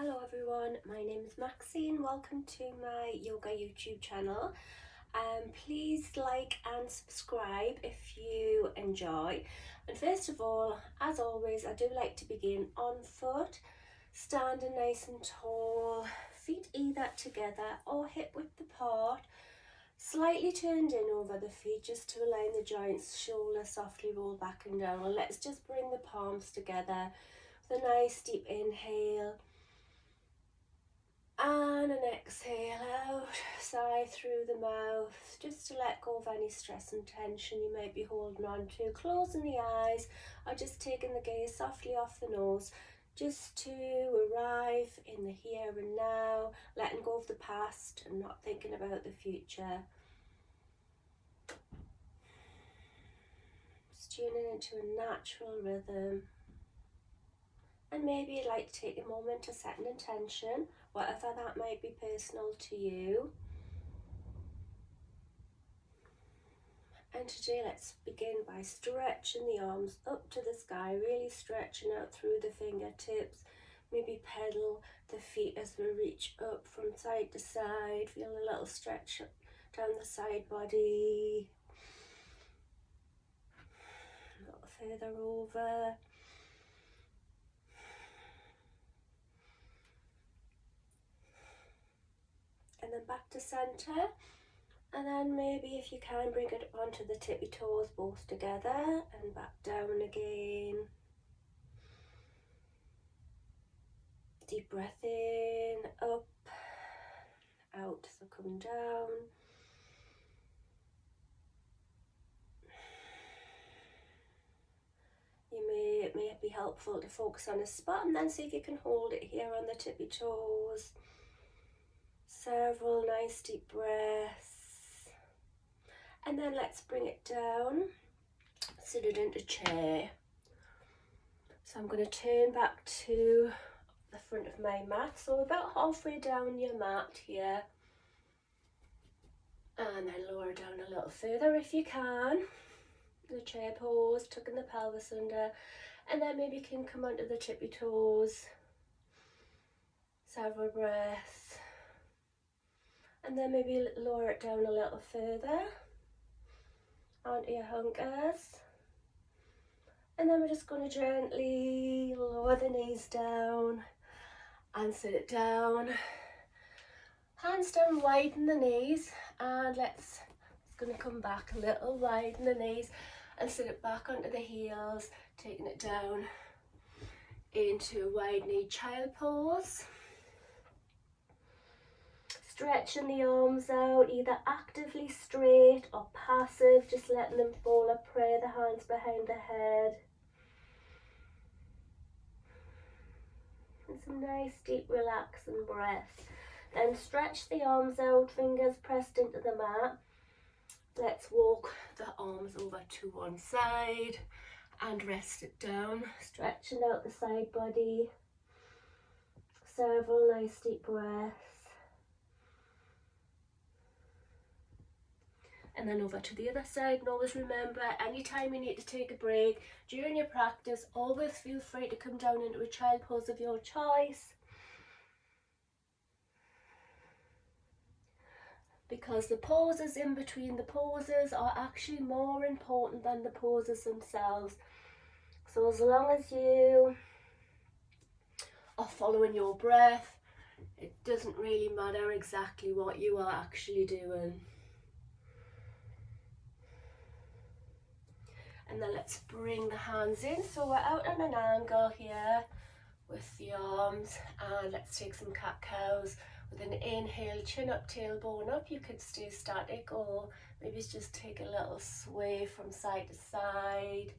Hello everyone, my name is Maxine. Welcome to my yoga YouTube channel. Please like and subscribe if you enjoy. And first of all, as always, I do like to begin on foot, standing nice and tall, feet either together or hip width apart, slightly turned in over the feet just to align the joints, shoulders softly roll back and down. And let's just bring the palms together with a nice deep inhale. And an exhale out, sigh through the mouth, just to let go of any stress and tension you might be holding on to. Closing the eyes or just taking the gaze softly off the nose, just to arrive in the here and now, letting go of the past and not thinking about the future. Just tuning into a natural rhythm. And maybe you'd like to take a moment to set an intention, whatever that might be personal to you. And today let's begin by stretching the arms up to the sky, really stretching out through the fingertips. Maybe pedal the feet as we reach up from side to side. Feel a little stretch down the side body. A little further over. And then back to center, and then maybe if you can bring it onto the tippy toes both together and back down again. Deep breath in, up, out, so come down. It may be helpful to focus on a spot and then see if you can hold it here on the tippy toes. Several nice deep breaths, and then let's bring it down, sit it into chair. So I'm going to turn back to the front of my mat, so about halfway down your mat here, and then lower down a little further if you can, the chair pose, tucking the pelvis under, and then maybe you can come onto the tippy toes, several breaths. And then maybe lower it down a little further onto your hunkers. And then we're just going to gently lower the knees down and sit it down. Hands down, widen the knees, and it's going to come back a little, widen the knees and sit it back onto the heels, taking it down into a wide knee child pose. Stretching the arms out, either actively straight or passive, just letting them fall or pray the hands behind the head. And some nice deep relaxing breath. Then stretch the arms out, fingers pressed into the mat. Let's walk the arms over to one side and rest it down, stretching out the side body. Several nice deep breaths. And then over to the other side. And always remember, anytime you need to take a break during your practice, always feel free to come down into a child pose of your choice, because the pauses in between the poses are actually more important than the poses themselves. So as long as you are following your breath, it doesn't really matter exactly what you are actually doing. And then let's bring the hands in, so we're out on an angle here with the arms, and let's take some cat-cows. With an inhale, chin up, tailbone up. You could stay static or maybe just take a little sway from side to side.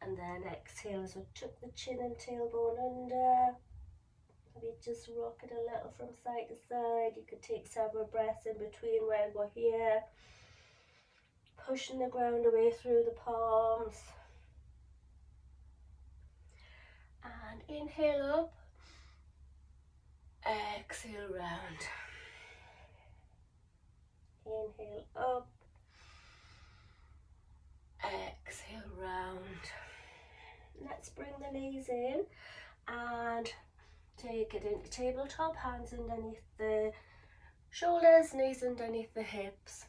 And then exhale as we tuck the chin and tailbone under. Maybe just rock it a little from side to side. You could take several breaths in between when we're here. Pushing the ground away through the palms. And inhale up. Exhale round. Inhale up. Exhale round. Let's just bring the knees in and take it into tabletop, hands underneath the shoulders, knees underneath the hips.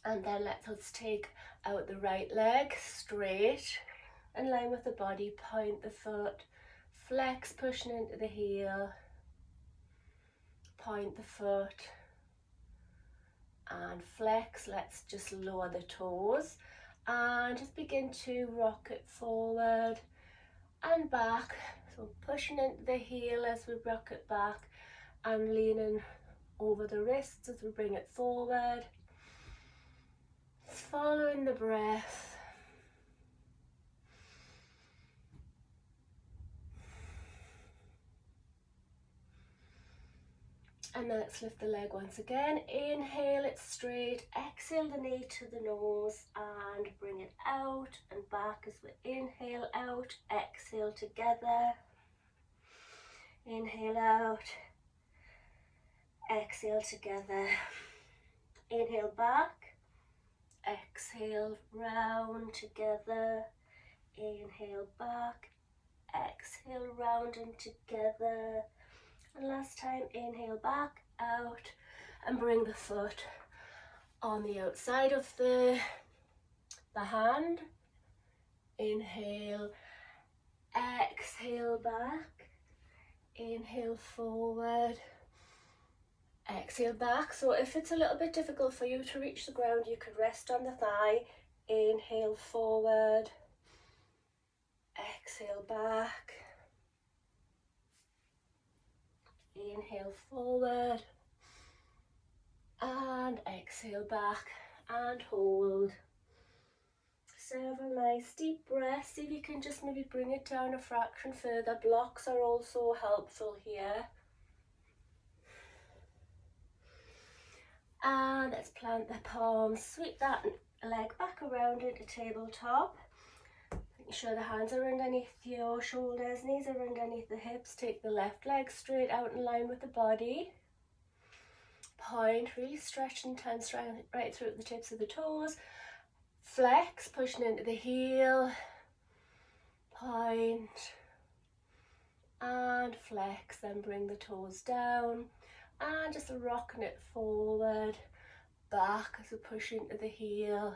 And then let's take out the right leg straight, in line with the body, point the foot, flex, pushing into the heel, point the foot, and flex. Let's just lower the toes and just begin to rock it forward and back. So pushing into the heel as we rock it back and leaning over the wrists as we bring it forward. Following the breath. And then let's lift the leg once again. Inhale it straight, exhale the knee to the nose and bring it out and back as we inhale out, exhale together. Inhale out, exhale together. Inhale back, exhale round together. Inhale back, exhale round and together. And last time, inhale back, out, and bring the foot on the outside of the hand. Inhale, exhale back, inhale forward, exhale back. So if it's a little bit difficult for you to reach the ground, you could rest on the thigh. Inhale forward, exhale back. Inhale forward and exhale back and hold. Several nice deep breaths. See if you can just maybe bring it down a fraction further. Blocks are also helpful here. And let's plant the palms. Sweep that leg back around into tabletop. Make sure the hands are underneath your shoulders, knees are underneath the hips. Take the left leg straight out in line with the body. Point, really stretch and tense right through the tips of the toes. Flex, pushing into the heel. Point. And flex, then bring the toes down. And just rocking it forward, back as we push into the heel.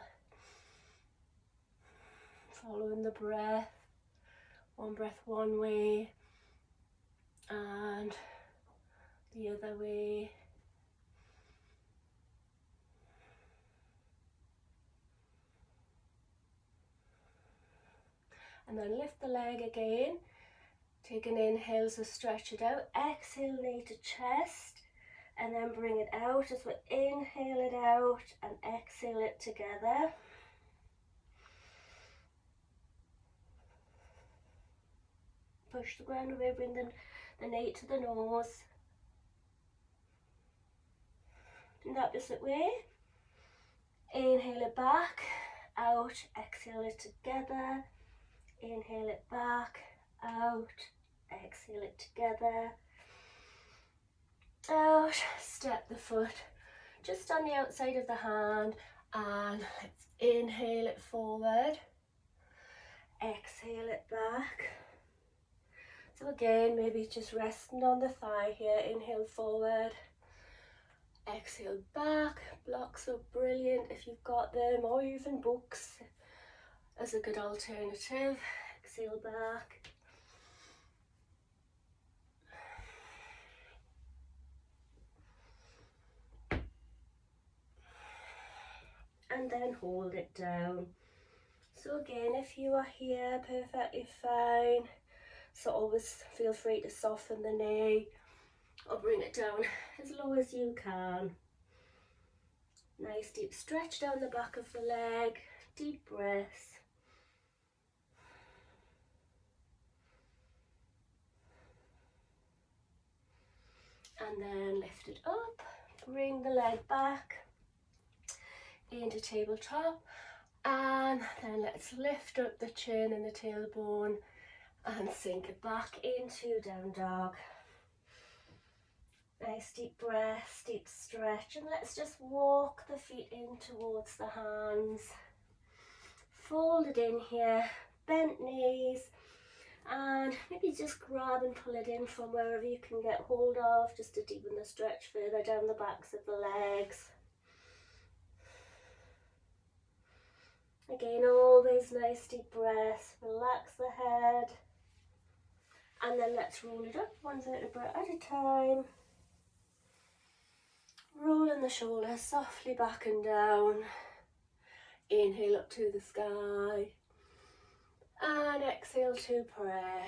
Following the breath, one breath one way and the other way. And then lift the leg again. Take an inhale, so stretch it out. Exhale, knee to chest, and then bring it out as we inhale it out and exhale it together. Push the ground away, bring the knee to the nose. In the opposite way. Inhale it back, out, exhale it together. Inhale it back, out, exhale it together. Out, step the foot just on the outside of the hand and let's inhale it forward. Exhale it back. So again, maybe just resting on the thigh here. Inhale forward, exhale back. Blocks are brilliant if you've got them, or even books as a good alternative. Exhale back. And then hold it down. So again, if you are here, perfectly fine. So always feel free to soften the knee or bring it down as low as you can. Nice deep stretch down the back of the leg, deep breaths. And then lift it up, bring the leg back into tabletop, and then let's lift up the chin and the tailbone and sink it back into down dog. Nice deep breath, deep stretch, and let's just walk the feet in towards the hands. Fold it in here, bent knees, And maybe just grab and pull it in from wherever you can get hold of, just to deepen the stretch further down the backs of the legs. Again, always nice deep breaths, relax the head. And then let's roll it up one vertebra at a time. Rolling the shoulders softly back and down. Inhale up to the sky. And exhale to prayer.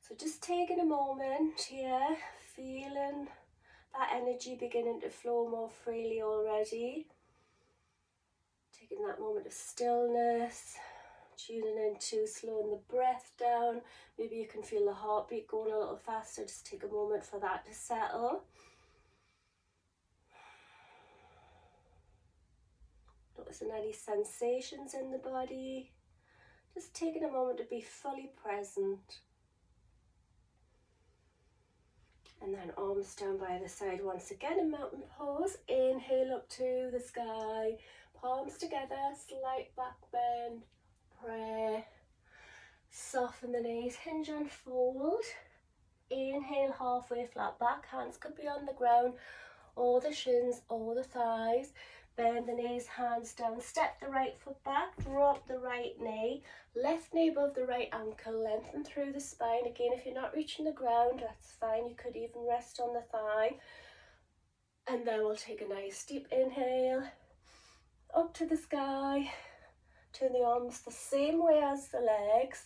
So just taking a moment here, feeling that energy beginning to flow more freely already. Taking that moment of stillness, tuning into slowing the breath down. Maybe you can feel the heartbeat going a little faster. Just take a moment for that to settle. Noticing any sensations in the body. Just taking a moment to be fully present. And then arms down by the side once again in mountain pose. Inhale up to the sky. Palms together, slight back bend. Prayer. Soften the knees, hinge and fold. Inhale, halfway flat back. Hands could be on the ground, or the shins, or the thighs. Bend the knees, hands down. Step the right foot back, drop the right knee. Left knee above the right ankle, lengthen through the spine. Again, if you're not reaching the ground, that's fine. You could even rest on the thigh. And then we'll take a nice deep inhale. Up to the sky. Turn the arms the same way as the legs.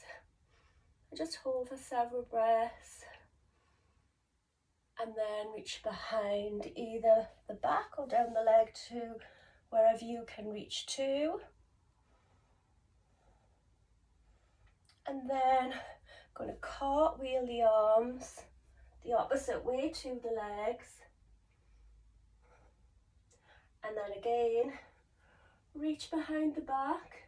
And just hold for several breaths. And then reach behind either the back or down the leg to wherever you can reach to. And then going to cartwheel the arms the opposite way to the legs. And then again, reach behind the back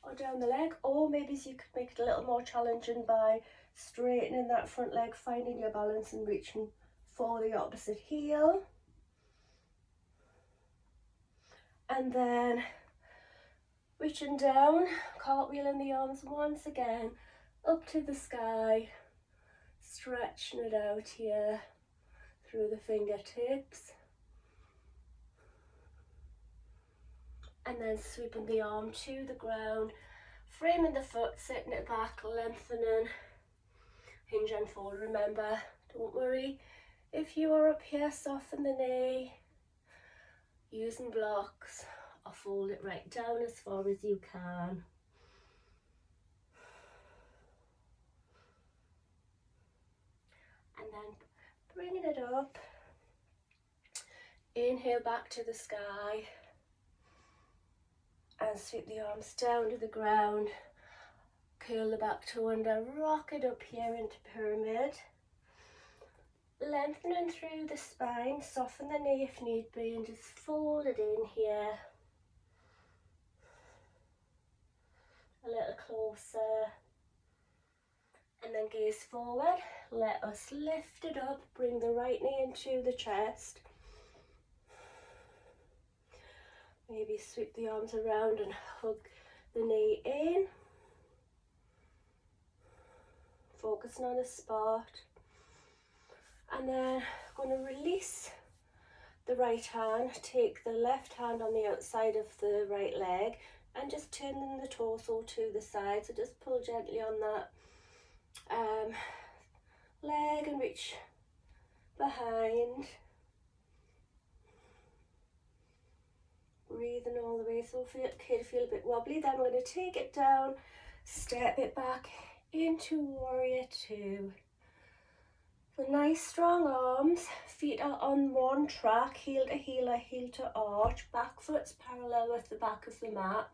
or down the leg, or maybe you could make it a little more challenging by straightening that front leg, finding your balance and reaching for the opposite heel. And then reaching down, cartwheeling the arms once again up to the sky, stretching it out here through the fingertips. And then sweeping the arm to the ground, framing the foot, sitting it back, lengthening, hinge and fold. Remember, don't worry, if you are up here, soften the knee, using blocks, or fold it right down as far as you can. And then bringing it up, inhale back to the sky. And sweep the arms down to the ground, curl the back toe under, rock it up here into pyramid. Lengthening through the spine, soften the knee if need be, and just fold it in here. A little closer. And then gaze forward, let us lift it up, bring the right knee into the chest. Maybe sweep the arms around and hug the knee in. Focusing on a spot. And then I'm going to release the right hand, take the left hand on the outside of the right leg and just turning the torso to the side. So just pull gently on that leg and reach behind. Breathing all the way, so if it's okay to feel a bit wobbly, then we're going to take it down, step it back into warrior two. The nice strong arms, feet are on one track, heel to heel or heel to arch, back foot's parallel with the back of the mat,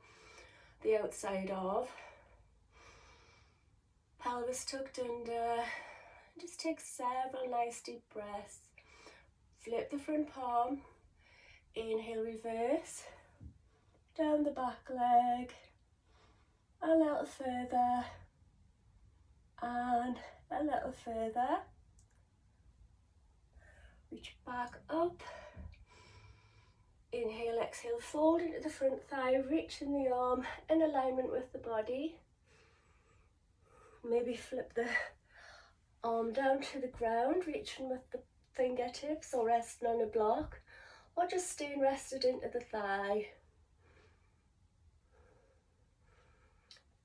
the outside of. Pelvis tucked under. Just take several nice deep breaths. Flip the front palm. Inhale, reverse, down the back leg, a little further, and a little further. Reach back up. Inhale, exhale, fold into the front thigh, reaching the arm in alignment with the body. Maybe flip the arm down to the ground, reaching with the fingertips or resting on a block, or just staying rested into the thigh.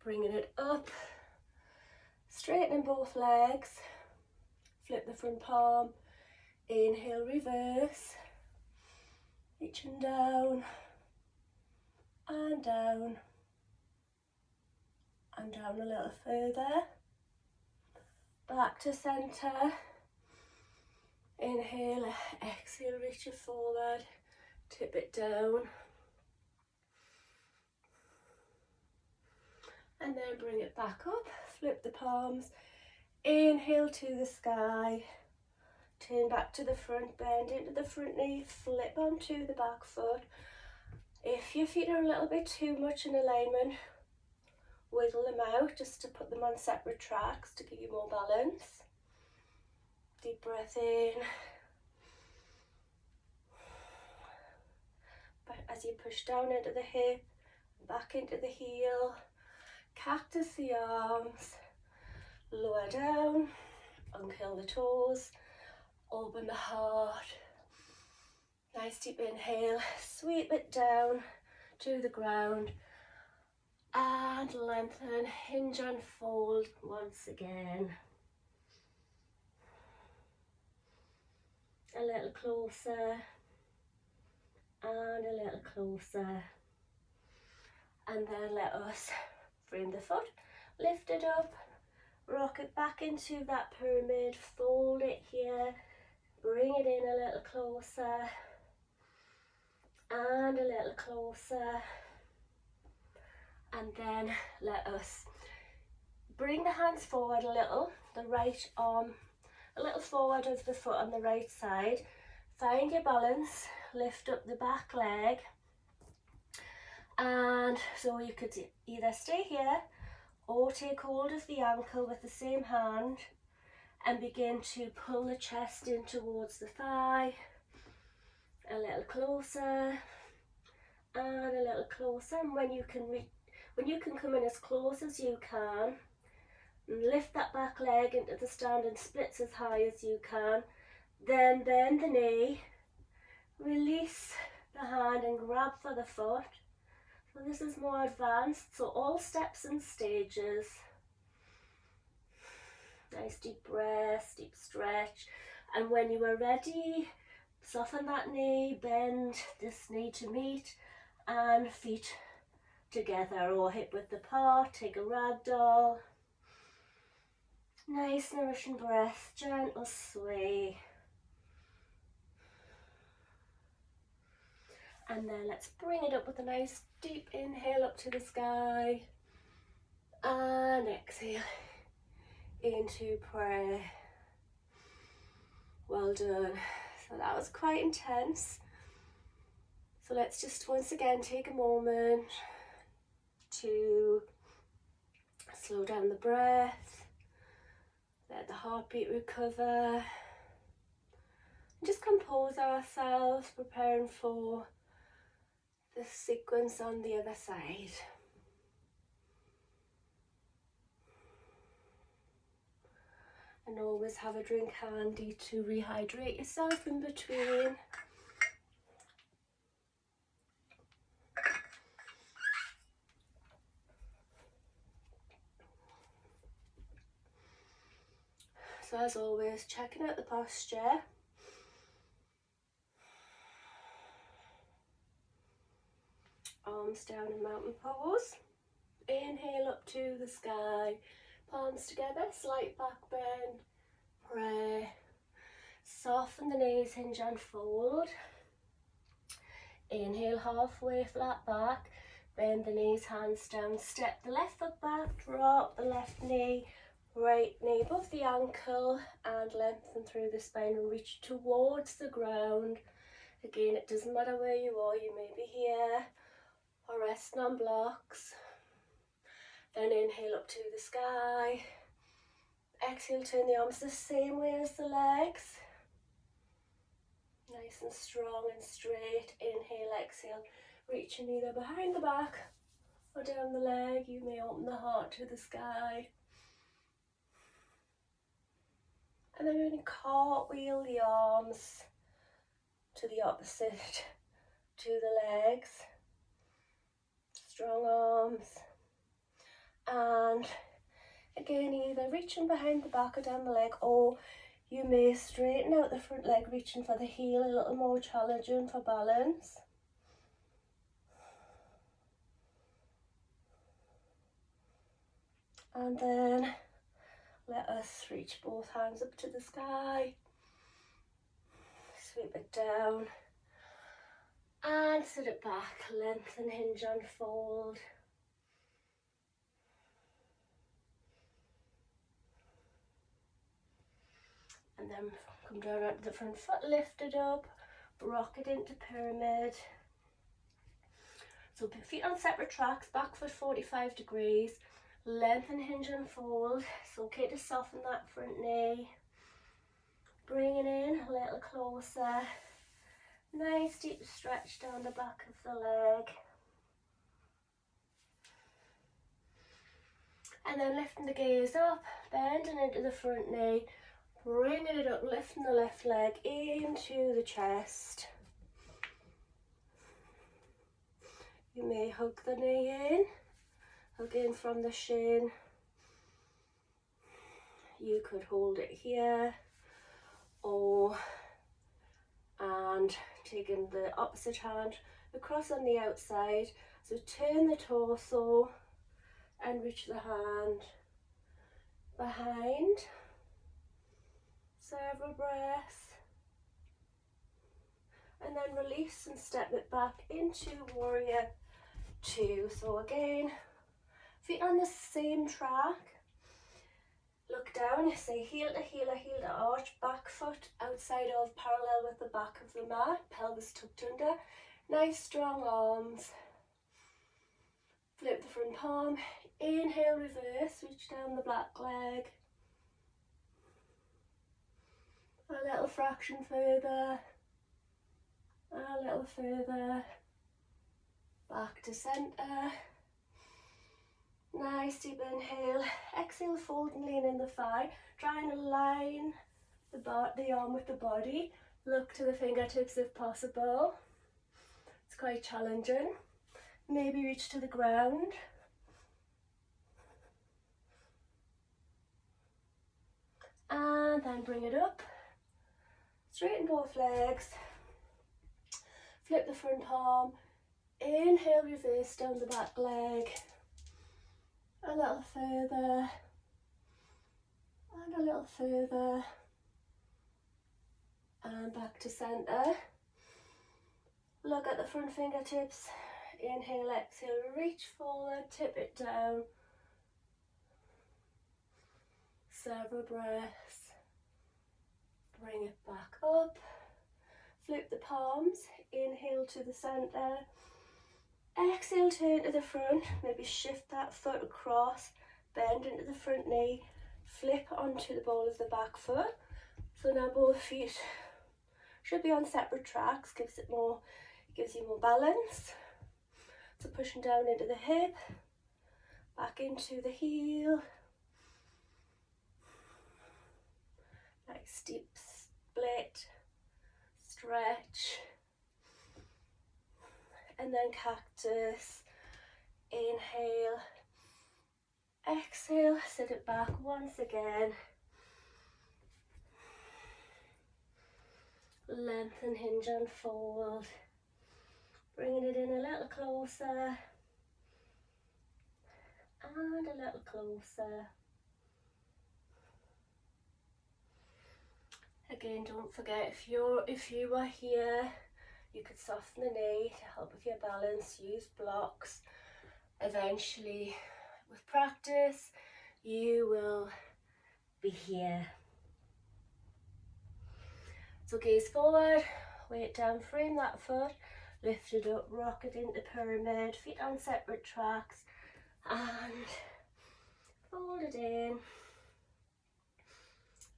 Bringing it up, straightening both legs, flip the front palm, inhale, reverse, reaching down, and down, and down a little further, back to centre, inhale, exhale, reach it forward, tip it down, and then bring it back up, flip the palms, inhale to the sky, turn back to the front, bend into the front knee, flip onto the back foot. If your feet are a little bit too much in alignment, wiggle them out just to put them on separate tracks to give you more balance. Deep breath in. But as you push down into the hip, back into the heel, cactus the arms, lower down, uncurl the toes, open the heart. Nice deep inhale, sweep it down to the ground, and lengthen, hinge and fold once again. A little closer, and a little closer. And then let us frame the foot, lift it up, rock it back into that pyramid, fold it here, bring it in a little closer, and a little closer. And then let us bring the hands forward a little, the right arm a little forward of the foot on the right side. Find your balance, lift up the back leg, and so you could either stay here or take hold of the ankle with the same hand and begin to pull the chest in towards the thigh, a little closer, and a little closer. And when you can come in as close as you can, lift that back leg into the standing splits as high as you can, then bend the knee, release the hand and grab for the foot. So this is more advanced, so all steps and stages. Nice deep breath, deep stretch, and when you are ready, soften that knee, bend this knee to meet, and feet together or hip width apart. Take a ragdoll. Nice nourishing breath, gentle sway. And then let's bring it up with a nice deep inhale up to the sky, and exhale into prayer. Well done. So that was quite intense. So let's just once again take a moment to slow down the breath, let the heartbeat recover, and just compose ourselves, preparing for the sequence on the other side. And always have a drink handy to rehydrate yourself in between. So as always, checking out the posture. Arms down in mountain pose. Inhale up to the sky. Palms together, slight back bend. Pray. Soften the knees, hinge and fold. Inhale, halfway flat back. Bend the knees, hands down. Step the left foot back. Drop the left knee. Right knee above the ankle. And lengthen through the spine and reach towards the ground. Again, it doesn't matter where you are. You may be here or resting on blocks. Then inhale up to the sky. Exhale, turn the arms the same way as the legs. Nice and strong and straight. Inhale, exhale. Reaching either behind the back or down the leg. You may open the heart to the sky. And then we're going to cartwheel the arms to the opposite, to the legs. Strong arms. And again, either reaching behind the back or down the leg, or you may straighten out the front leg, reaching for the heel, a little more challenging for balance. And then let us reach both hands up to the sky, sweep it down, and sit it back, lengthen, hinge and fold. And then come down onto the front foot, lift it up, rock it into pyramid. So feet on separate tracks, back foot 45 degrees, lengthen, hinge and fold. It's okay to soften that front knee. Bring it in a little closer. Nice deep stretch down the back of the leg. And then lifting the gaze up, bending into the front knee, bringing it up, lifting the left leg into the chest. You may hug the knee in, hug in from the shin. You could hold it here, and taking the opposite hand across on the outside. So turn the torso and reach the hand behind. Several breaths. And then release and step it back into warrior 2. So again, feet on the same track. Look down, say heel to heel, heel to arch, back foot outside of parallel with the back of the mat, pelvis tucked under. Nice strong arms. Flip the front palm, inhale, reverse, reach down the black leg. A little fraction further, a little further, back to centre. Nice deep inhale, exhale, fold and lean in the thigh. Try and align the arm with the body. Look to the fingertips if possible. It's quite challenging. Maybe reach to the ground. And then bring it up. Straighten both legs. Flip the front palm. Inhale, reverse down the back leg. A little further, and a little further, and back to centre. Look at the front fingertips. Inhale, exhale, reach forward, tip it down. Several breaths. Bring it back up. Flip the palms. Inhale to the centre. Exhale, turn to the front, maybe shift that foot across, bend into the front knee, flip onto the ball of the back foot. So now both feet should be on separate tracks, gives you more balance. So pushing down into the hip, back into the heel. Nice deep split, stretch. And then cactus, inhale, exhale, sit it back once again. Lengthen, hinge and fold. Bringing it in a little closer. And a little closer. Again, don't forget, if you are here, you could soften the knee to help with your balance, use blocks. Eventually, with practice, you will be here. So gaze forward, weight down, frame that foot, lift it up, rock it into pyramid, feet on separate tracks, and fold it in.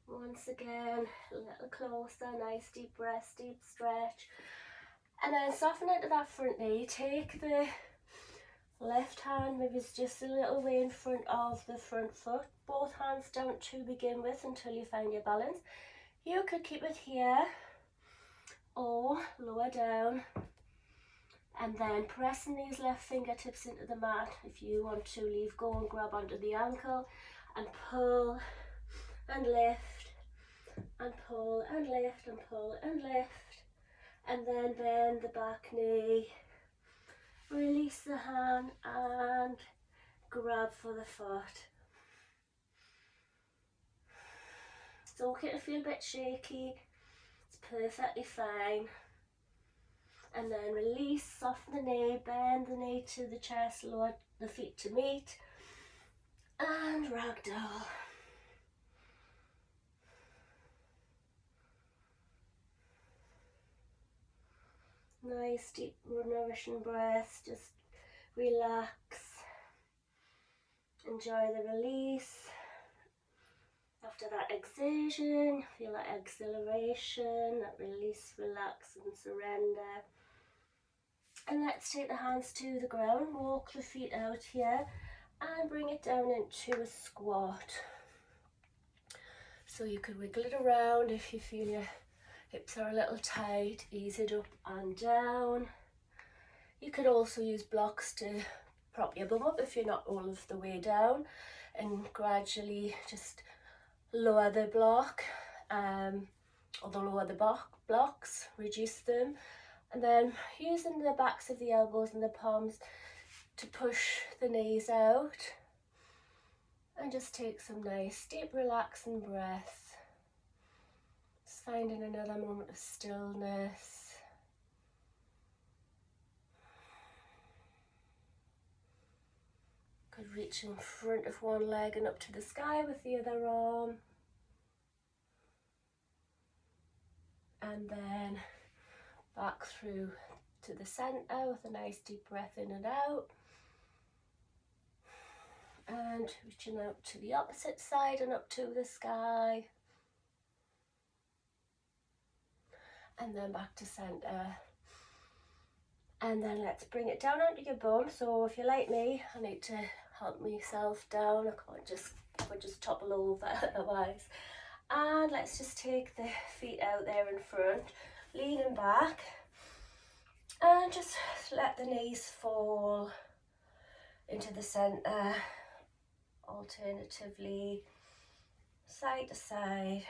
Once again, a little closer, nice deep breath, deep stretch. And then soften into that front knee, take the Left hand maybe is just a little way in front of the front foot. Both hands down to begin with until you find your balance. You could keep it here or lower down, and then pressing these left fingertips into the mat. If you want to leave go and grab onto the ankle and pull and lift and pull and lift and pull and lift, and then bend the back knee, release the hand and grab for the foot. It's okay to feel a bit shaky, it's perfectly fine. And then release, soften the knee, bend the knee to the chest, lower the feet to meet, and ragdoll. Nice deep nourishing breaths, just relax, enjoy the release. After that exertion, feel that exhilaration, that release, relax and surrender. And let's take the hands to the ground, walk the feet out here and bring it down into a squat. So you could wiggle it around if you feel your hips are a little tight, ease it up and down. You could also use blocks to prop your bum up if you're not all of the way down, and gradually just lower the block, or lower the blocks, reduce them, and then using the backs of the elbows and the palms to push the knees out, and just take some nice deep relaxing breaths. Just finding another moment of stillness. Could reach in front of one leg and up to the sky with the other arm. And then back through to the centre with a nice deep breath in and out. And reaching out to the opposite side and up to the sky. And then back to centre. And then let's bring it down onto your bum. So if you're like me, I need to help myself down. I would just topple over otherwise. And let's just take the feet out there in front, leaning back, and just let the knees fall into the centre, alternatively side to side.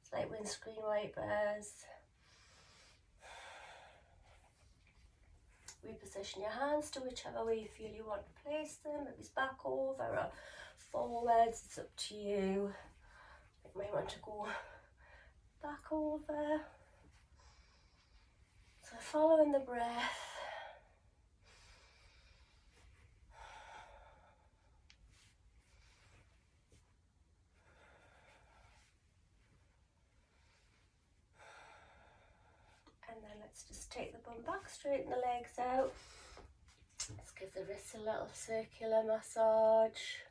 It's like windscreen wipers. Reposition your hands to whichever way you feel you want to place them. If it's back over or forwards, it's up to you. You might want to go back over. So following the breath. And then let's just take the bum back, straighten the legs out. Let's give the wrists a little circular massage.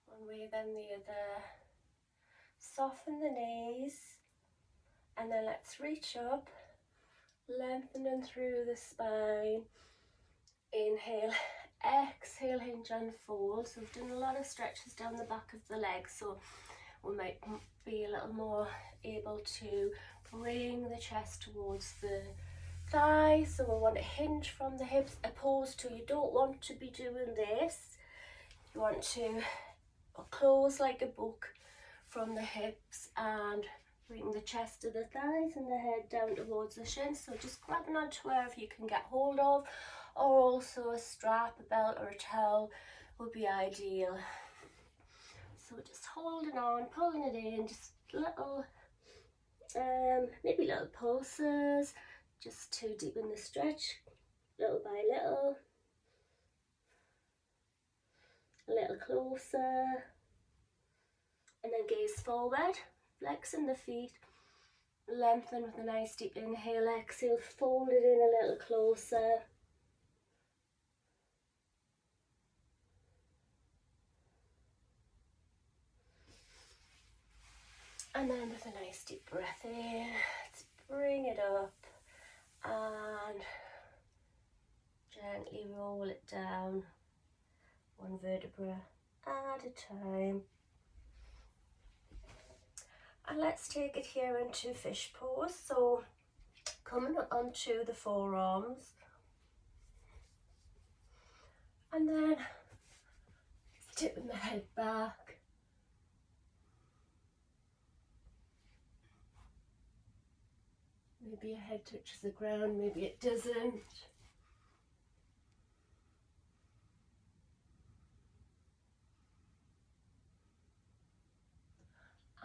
One way then the other. Soften the knees. And then let's reach up, lengthening through the spine. Inhale, exhale, hinge and fold. So we've done a lot of stretches down the back of the legs, so we might be a little more able to bring the chest towards the thighs. So we want to hinge from the hips, opposed to, you don't want to be doing this. You want to close like a book from the hips and bring the chest to the thighs and the head down towards the shins. So just grabbing onto wherever you can get hold of, or also a strap, a belt or a towel would be ideal. So just holding on, pulling it in, just little, maybe little pulses, just to deepen the stretch, little by little. A little closer. And then gaze forward, flexing the feet, lengthen with a nice deep inhale, exhale, fold it in a little closer. And then with a nice deep breath in, let's bring it up and Gently roll it down, one vertebra at a time. And let's take it here into fish pose. So coming onto the forearms, and then tipping the head back. Maybe your head touches the ground, maybe it doesn't.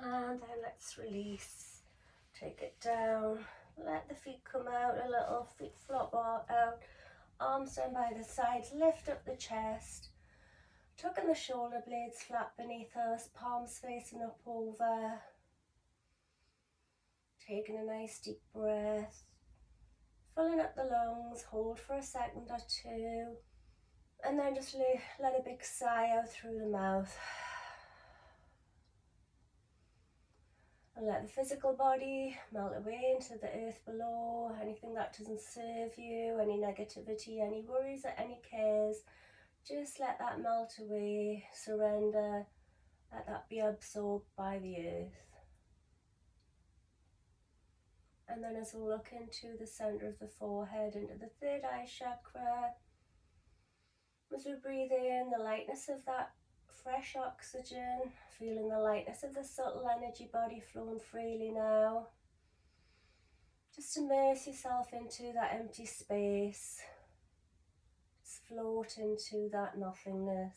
And then let's release. Take it down. Let the feet come out a little, feet flop out. Arms down by the sides, lift up the chest. Tucking the shoulder blades flat beneath us, palms facing up over. Taking a nice deep breath. Filling up the lungs, hold for a second or two. And then just let a big sigh out through the mouth. And let the physical body melt away into the earth below. Anything that doesn't serve you, any negativity, any worries or any cares, just let that melt away, surrender, let that be absorbed by the earth. And then as we look into the center of the forehead, into the third eye chakra, as we breathe in the lightness of that fresh oxygen, feeling the lightness of the subtle energy body flowing freely now. Just immerse yourself into that empty space. Just float into that nothingness.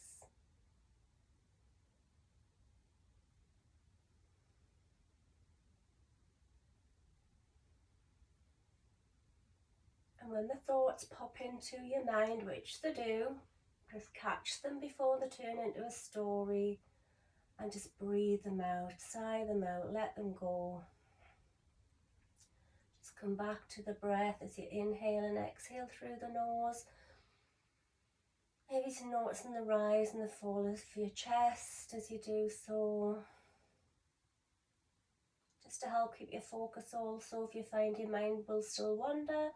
And when the thoughts pop into your mind, which they do, just catch them before they turn into a story and just breathe them out, sigh them out, let them go. Just come back to the breath as you inhale and exhale through the nose. Maybe to noticing the rise and the fall of your chest as you do so. Just to help keep your focus also, if you find your mind will still wander,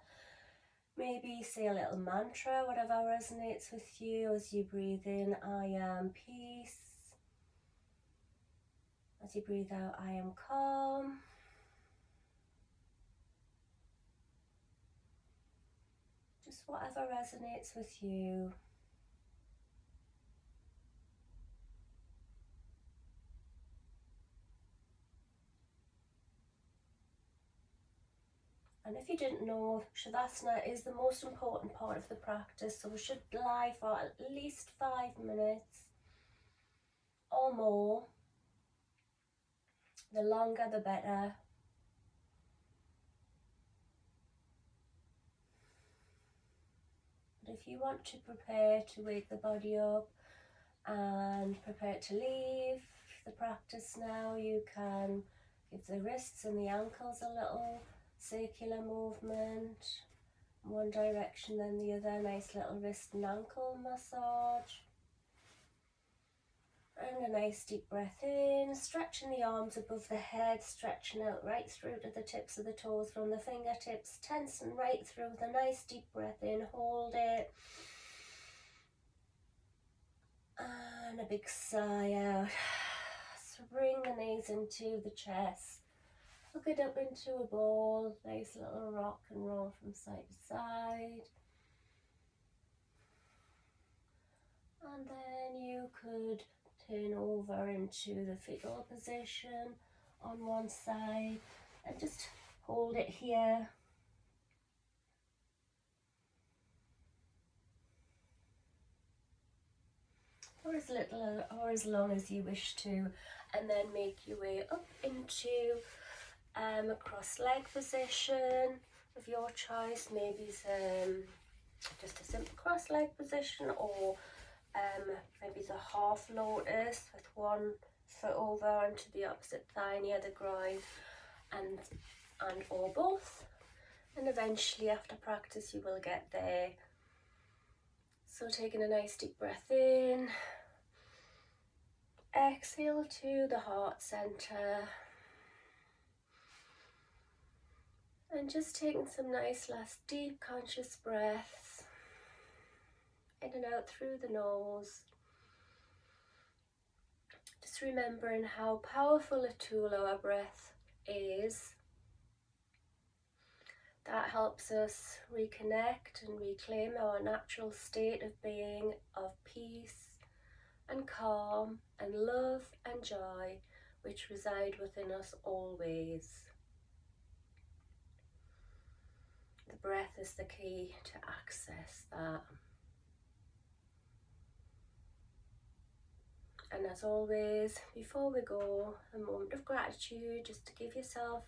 maybe say a little mantra, whatever resonates with you as you breathe in, I am peace. As you breathe out, I am calm. Just whatever resonates with you. And if you didn't know, shavasana is the most important part of the practice, so we should lie for at least 5 minutes or more. The longer the better. But if you want to prepare to wake the body up and prepare to leave the practice now, you can give the wrists and the ankles a little circular movement, one direction then the other, nice little wrist and ankle massage. And a nice deep breath in, stretching the arms above the head, stretching out right through to the tips of the toes from the fingertips, tensing right through with a nice deep breath in, hold it. And a big sigh out. So bring the knees into the chest. Hook it up into a ball, nice little rock and roll from side to side. And then you could turn over into the fetal position on one side and just hold it here. Or as little or as long as you wish to, and then make your way up into a cross-leg position of your choice, maybe just a simple cross-leg position, or maybe the half lotus with one foot over onto the opposite thigh near the groin, and or both. And eventually after practice you will get there. So taking a nice deep breath in, exhale to the heart center, and just taking some nice last deep conscious breaths. in and out through the nose. Just remembering how powerful a tool our breath is. That helps us reconnect and reclaim our natural state of being, of peace and calm and love and joy, which reside within us always. The breath is the key to access that. And as always, before we go, a moment of gratitude, just to give yourself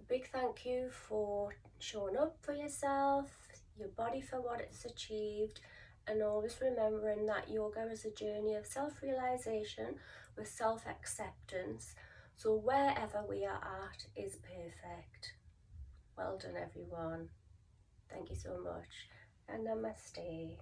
a big thank you for showing up for yourself, your body for what it's achieved, and always remembering that yoga is a journey of self-realization with self-acceptance. So wherever we are at is perfect. Well done, everyone. Thank you so much, and namaste.